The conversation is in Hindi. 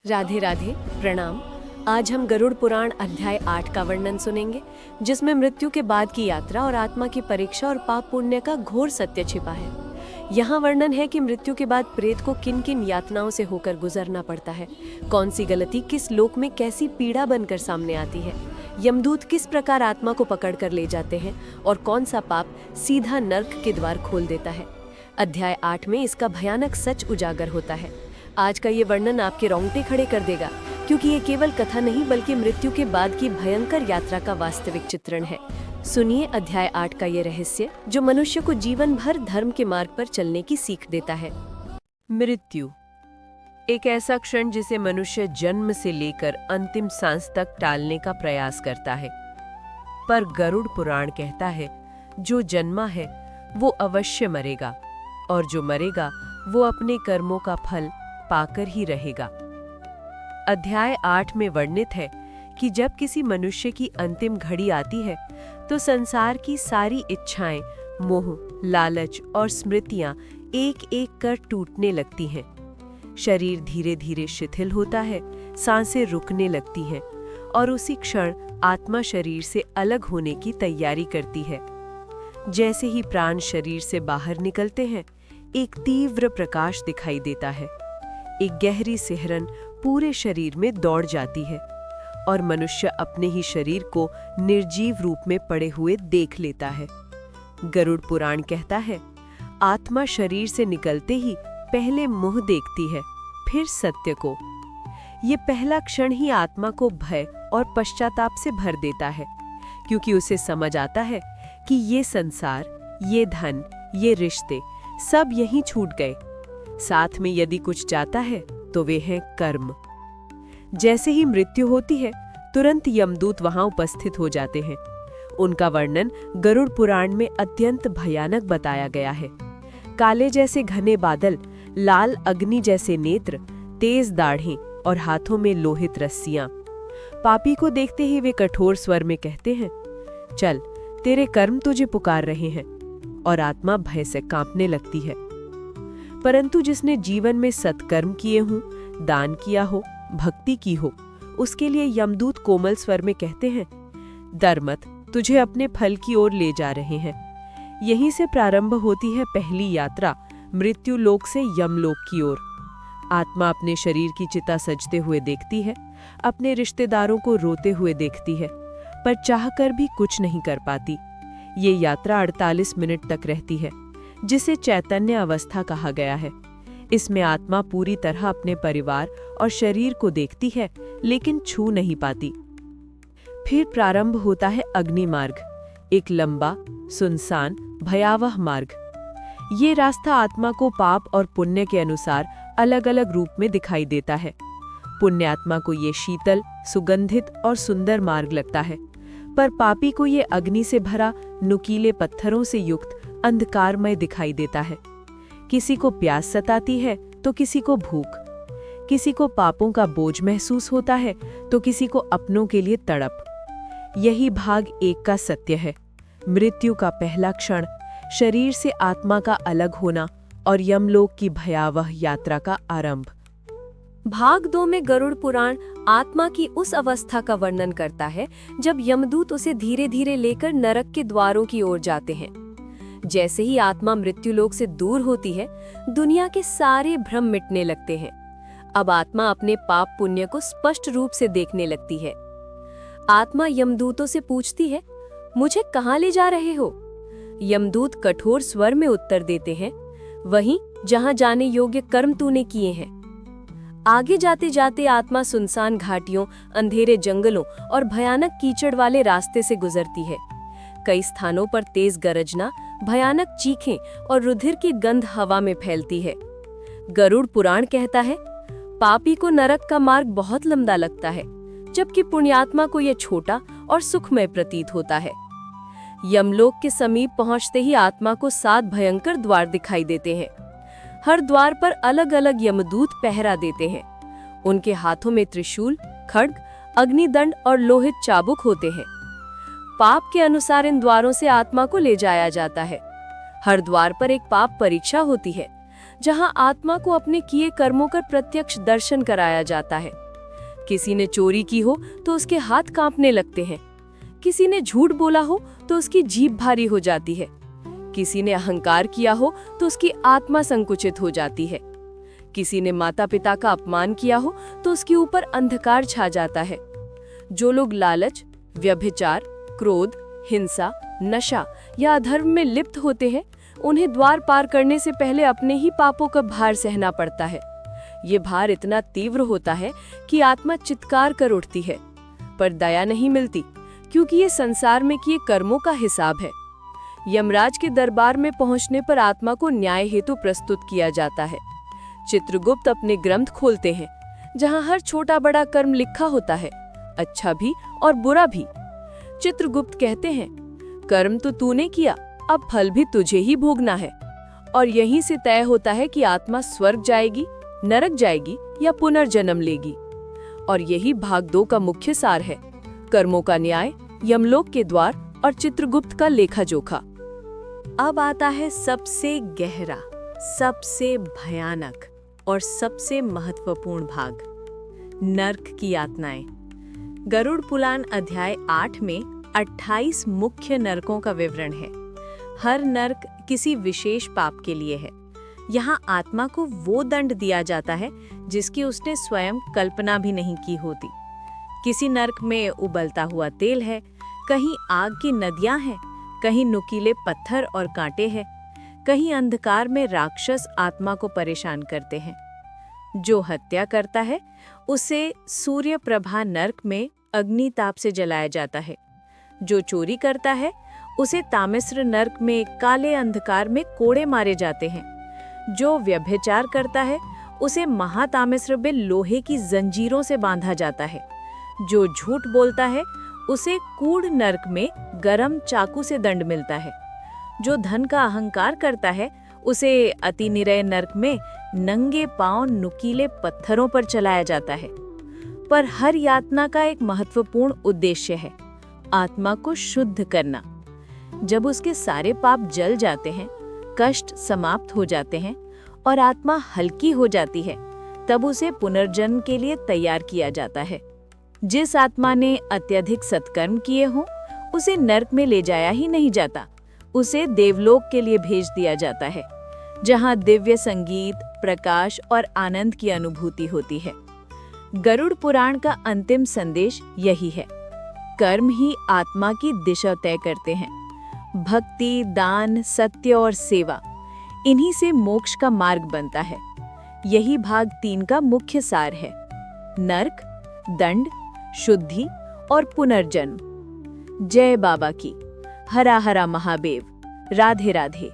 राधे राधे, प्रणाम। आज हम गरुड़ पुराण अध्याय 8 का वर्णन सुनेंगे, जिसमें मृत्यु के बाद की यात्रा और आत्मा की परीक्षा और पाप पुण्य का घोर सत्य छिपा है। यहाँ वर्णन है कि मृत्यु के बाद प्रेत को किन किन यातनाओं से होकर गुजरना पड़ता है, कौन सी गलती किस लोक में कैसी पीड़ा बनकर सामने आती है, यमदूत किस प्रकार आत्मा को पकड़ कर ले जाते हैं और कौन सा पाप सीधा नर्क के द्वार खोल देता है। अध्याय 8 में इसका भयानक सच उजागर होता है। आज का ये वर्णन आपके रोंगटे खड़े कर देगा, क्योंकि ये केवल कथा नहीं बल्कि मृत्यु के बाद की भयंकर यात्रा का वास्तविक चित्रण है। सुनिए अध्याय 8 का ये रहस्य, जो मनुष्य को जीवन भर धर्म के मार्ग पर चलने की सीख देता है। मृत्यु एक ऐसा क्षण जिसे मनुष्य जन्म से लेकर अंतिम सांस तक टालने का प्रयास करता है, पर गरुड़ पुराण कहता है जो जन्मा है वो अवश्य मरेगा, और जो मरेगा वो अपने कर्मों का फल पाकर ही रहेगा। अध्याय 8 में वर्णित है कि जब किसी मनुष्य की अंतिम घड़ी आती है तो संसार की सारी इच्छाएं, मोह, लालच और स्मृतियां एक एक कर टूटने लगती हैं। शरीर धीरे धीरे शिथिल होता है, सांसें रुकने लगती हैं और उसी क्षण आत्मा शरीर से अलग होने की तैयारी करती है। जैसे ही प्राण शरीर से बाहर निकलते हैं, एक तीव्र प्रकाश दिखाई देता है। एक गहरी सिहरन पूरे शरीर में दौड़ जाती है और मनुष्य अपने ही शरीर को निर्जीव रूप में पड़े हुए देख लेता है। गरुड़ पुराण कहता है, आत्मा शरीर से निकलते ही पहले मुंह देखती है, फिर सत्य को। ये पहला क्षण ही आत्मा को भय और पश्चाताप से भर देता है, क्योंकि उसे समझ आता है कि ये संसार, ये धन, ये रिश्ते सब यहीं छूट गए। साथ में यदि कुछ जाता है तो वे हैं कर्म। जैसे ही मृत्यु होती है, तुरंत यमदूत वहां उपस्थित हो जाते हैं। उनका वर्णन गरुड़ पुराण में अत्यंत भयानक बताया गया है। काले जैसे घने बादल, लाल अग्नि जैसे नेत्र, तेज दाढ़ें और हाथों में लोहित रस्सियां। पापी को देखते ही वे कठोर स्वर में कहते हैं, चल, तेरे कर्म तुझे पुकार रहे हैं, और आत्मा भय से कांपने लगती है। परंतु जिसने जीवन में सत्कर्म किए हों, दान किया हो, भक्ति की हो, उसके लिए यमदूत कोमल स्वर में कहते हैं, डर मत, तुझे अपने फल की ओर ले जा रहे हैं। यहीं से प्रारंभ होती है पहली यात्रा, मृत्यु लोक से यमलोक की ओर। आत्मा अपने शरीर की चिता सजते हुए देखती है, अपने रिश्तेदारों को रोते हुए देखती है, पर चाहकर भी कुछ नहीं कर पाती। ये यात्रा 48 मिनट तक रहती है, जिसे चैतन्य अवस्था कहा गया है। इसमें आत्मा पूरी तरह अपने परिवार और शरीर को देखती है, लेकिन छू नहीं पाती। फिर प्रारंभ होता है अग्नि मार्ग, एक लंबा, सुनसान, भयावह मार्ग। ये रास्ता आत्मा को पाप और पुण्य के अनुसार अलग अलग रूप में दिखाई देता है। पुण्यात्मा को ये शीतल, सुगंधित और सुंदर मार्ग लगता है, पर पापी को ये अग्नि से भरा, नुकीले पत्थरों से युक्त अंधकारमय दिखाई देता है। किसी को प्यास सताती है तो किसी को भूख, किसी को पापों का बोझ महसूस होता है तो किसी को अपनों के लिए तड़प। यही भाग 1 का सत्य है। मृत्यु का पहला क्षण, शरीर से आत्मा का अलग होना और यमलोक की भयावह यात्रा का आरंभ। भाग 2 में गरुड़ पुराण आत्मा की उस अवस्था का वर्णन करता है जब यमदूत उसे धीरे धीरे लेकर नरक के द्वारों की ओर जाते हैं। जैसे ही आत्मा मृत्युलोक से दूर होती है, दुनिया के सारे भ्रम मिटने लगते हैं। अब आत्मा अपने पाप पुण्य को स्पष्ट रूप से देखने लगती है। आत्मा यमदूतों से पूछती है, मुझे कहाँ ले जा रहे हो? यमदूत कठोर स्वर में उत्तर देते हैं, वहीं जहाँ जाने योग्य कर्म तूने किए हैं। आगे जाते जाते आत्मा सुनसान घाटियों, अंधेरे जंगलों और भयानक कीचड़ वाले रास्ते से गुजरती है। कई स्थानों पर तेज गरजना, भयानक चीखें और रुधिर की गंध हवा में फैलती है। गरुड़ पुराण कहता है, पापी को नरक का मार्ग बहुत लंबा लगता है, जबकि पुण्यात्मा को यह छोटा और सुखमय प्रतीत होता है। यमलोक के समीप पहुंचते ही आत्मा को 7 भयंकर द्वार दिखाई देते हैं। हर द्वार पर अलग अलग यमदूत पहरा देते हैं। उनके हाथों में त्रिशूल, खड्ग, अग्निदंड और लोहित चाबुक होते हैं। पाप के अनुसार इन द्वारों से आत्मा को ले जाया जाता है। हर द्वार पर एक पाप परीक्षा होती है, जहां आत्मा को अपने किए कर्मों का प्रत्यक्ष दर्शन कराया जाता है। किसी ने चोरी की हो तो उसके हाथ कांपने लगते हैं, किसी ने झूठ बोला हो तो उसकी जीभ भारी हो जाती है, किसी ने अहंकार किया हो तो उसकी आत्मा संकुचित हो जाती है, किसी ने माता पिता का अपमान किया हो तो उसके ऊपर अंधकार छा जाता है। जो लोग लालच, व्यभिचार, क्रोध, हिंसा, नशा या अधर्म में लिप्त होते हैं, उन्हें द्वार पार करने से पहले अपने ही पापों का भार सहना पड़ता है। ये भार इतना तीव्र होता है कि आत्मा चित्कार कर उठती है, पर दया नहीं मिलती, क्योंकि ये संसार में किए कर्मों का हिसाब है। यमराज के दरबार में पहुंचने पर आत्मा को न्याय हेतु प्रस्तुत किया जाता है। चित्रगुप्त अपने ग्रंथ खोलते हैं, जहां हर छोटा बड़ा कर्म लिखा होता है, अच्छा भी और बुरा भी। चित्रगुप्त कहते हैं, कर्म तो तूने किया, अब फल भी तुझे ही भोगना है। और यहीं से तय होता है कि आत्मा स्वर्ग जाएगी, नरक जाएगी या पुनर्जन्म लेगी। और यही भाग 2 का मुख्य सार है: कर्मों का न्याय, यमलोक के द्वार और चित्रगुप्त का लेखा जोखा। अब आता है सबसे गहरा, सबसे भयानक और सबसे महत्वपूर्ण भाग, नर्क की यातनाएं। गरुड़ पुराण अध्याय 8 में 28 मुख्य नरकों का विवरण है। हर नर्क किसी विशेष पाप के लिए है। यहाँ आत्मा को वो दंड दिया जाता है जिसकी उसने स्वयं कल्पना भी नहीं की होती। किसी नर्क में उबलता हुआ तेल है, कहीं आग की नदियां हैं, कहीं नुकीले पत्थर और कांटे हैं, कहीं अंधकार में राक्षस आत्मा को परेशान करते हैं। जो हत्या करता है उसे सूर्य प्रभा नर्क में अग्नि ताप से जलाया जाता है। जो चोरी करता है उसे तामिस्र नर्क में काले अंधकार में कोड़े मारे जाते हैं। जो व्यभिचार करता है उसे महातामिस्र में लोहे की जंजीरों से बांधा जाता है। जो झूठ बोलता है उसे कूड़ नर्क में गरम चाकू से दंड मिलता है। जो धन का अहंकार करता है उसे अति निरय नर्क में नंगे पांव नुकीले पत्थरों पर चलाया जाता है। पर हर यातना का एक महत्वपूर्ण उद्देश्य है, आत्मा को शुद्ध करना। जब उसके सारे पाप जल जाते हैं, कष्ट समाप्त हो जाते हैं और आत्मा हल्की हो जाती है, तब उसे पुनर्जन्म के लिए तैयार किया जाता है। जिस आत्मा ने अत्यधिक सत्कर्म किए हों, उसे नर्क में ले जाया ही नहीं जाता, उसे देवलोक के लिए भेज दिया जाता है, जहां दिव्य संगीत, प्रकाश और आनंद की अनुभूति होती है। गरुड़ पुराण का अंतिम संदेश यही है: कर्म ही आत्मा की दिशा तय करते हैं। भक्ति, दान, सत्य और सेवा, इन्हीं से मोक्ष का मार्ग बनता है। यही भाग 3 का मुख्य सार है: नर्क, दंड, शुद्धि और पुनर्जन्म। जय बाबा की। हरा हरा महादेव। राधे राधे।